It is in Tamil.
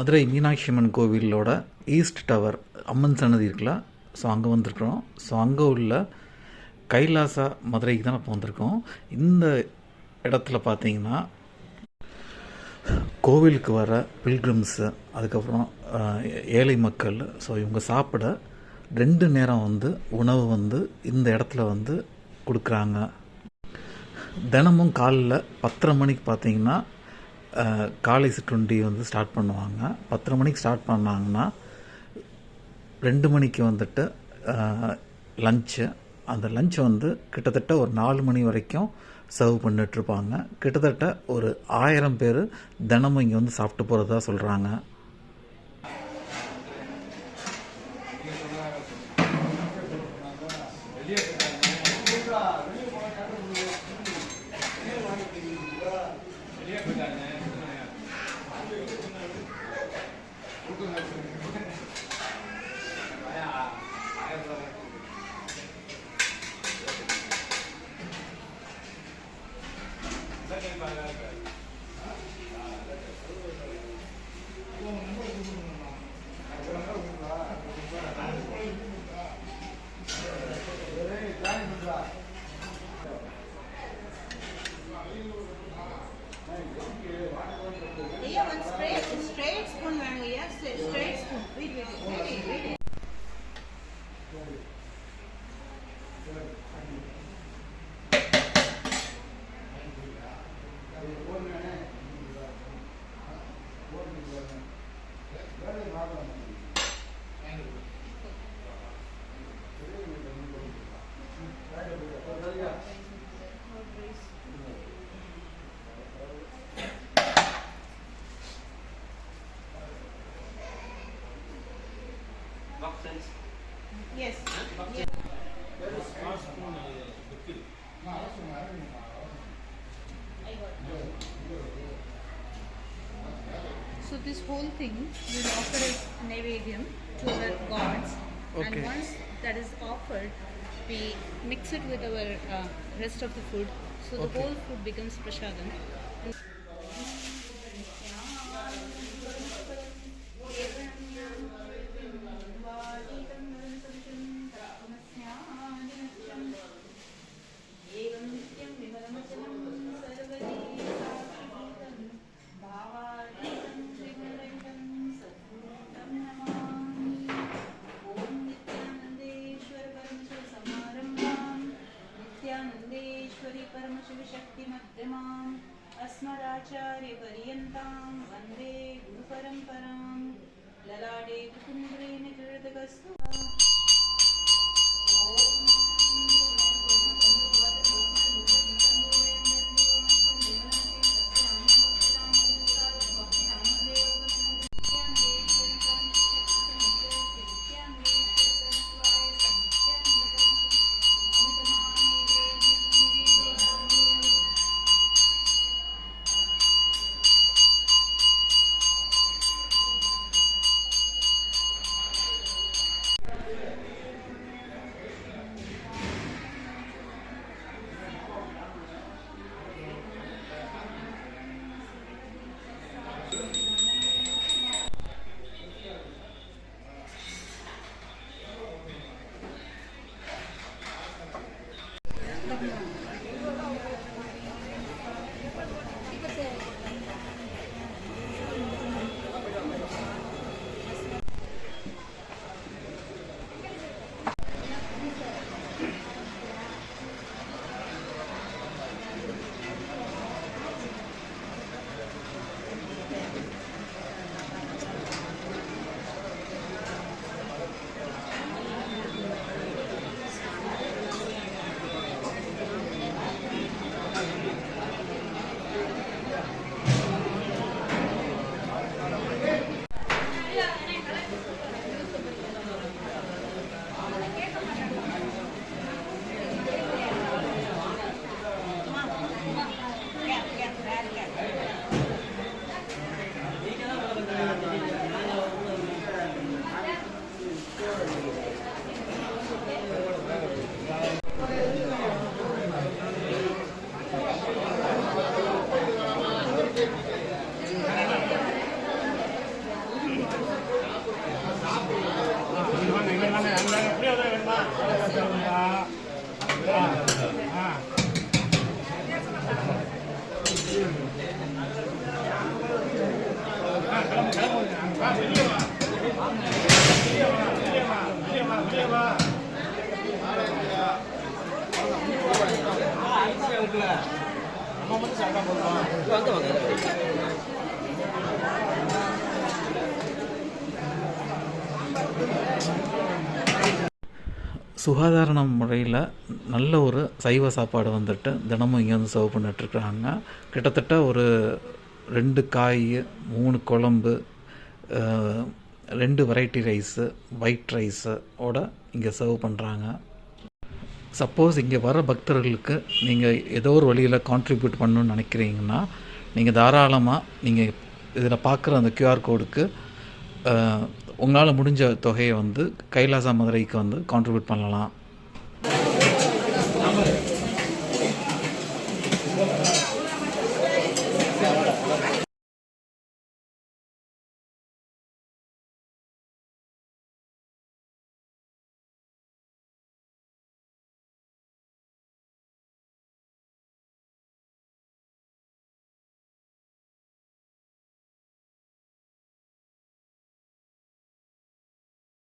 மதுரை மீனாட்சி அம்மன் கோவிலோட ஈஸ்ட் டவர் அம்மன் சன்னதி இருக்குல்ல, ஸோ அங்கே வந்திருக்கிறோம். ஸோ அங்கே உள்ள கைலாசா மதுரைக்கு தான் இப்போ வந்திருக்கோம். இந்த இடத்துல பார்த்தீங்கன்னா கோவிலுக்கு வர பில்கிரிம்ஸு, அதுக்கப்புறம் ஏழை மக்கள், ஸோ இவங்க சாப்பிட 2 நேரம் உணவு இந்த இடத்துல கொடுக்குறாங்க. தினமும் காலைல 10:30 மணிக்கு பார்த்தீங்கன்னா காலை சிற்றுண்டி ஸ்டார்ட் பண்ணுவாங்க. 10:30 மணிக்கு ஸ்டார்ட் பண்ணாங்கன்னா 2 மணிக்கு லஞ்சு. அந்த லஞ்ச் கிட்டத்தட்ட ஒரு 4 மணி வரைக்கும் சர்வ் பண்ணிட்டுருப்பாங்க. கிட்டத்தட்ட ஒரு 1000 பேர் தினமும் இங்கே சாப்பிட்டு போகிறதா சொல்கிறாங்க. Straight spoon, yes, straight spoon. Wait. Yes. So this whole thing will offer as naivedyam to our gods, Okay. and once that is offered, we mix it with our rest of the food, so the Okay. whole food becomes prasadam. नित्यानंदेश्वरी परमशिवशक्ति मध्यमाम् अस्मदाचार्य पर्यन्तां वन्दे गुरुपरम्परां ललाटे कुकुन्द्रेण कृतकस्तु சுகாதார முறையில் நல்ல ஒரு சைவ சாப்பாடு வந்துட்டு தினமும் இங்கே வந்து சர்வ் பண்ணிட்டுருக்குறாங்க. கிட்டத்தட்ட ஒரு 2 காய், 3 குழம்பு, 2 வெரைட்டி ரைஸு, ஒயிட் ரைஸு ஓட இங்கே சர்வ் பண்ணுறாங்க. சப்போஸ் இங்கே வர பக்தர்களுக்கு நீங்கள் ஏதோ ஒரு வழியில் கான்ட்ரிபியூட் பண்ணணுன்னு நினைக்கிறீங்கன்னா, நீங்கள் தாராளமாக நீங்கள் இதில் பார்க்குற அந்த QR கோடுக்கு உங்களால் முடிஞ்ச தொகையை வந்து கைலாசா மதுரைக்கு வந்து கான்ட்ரிபியூட் பண்ணலாம்.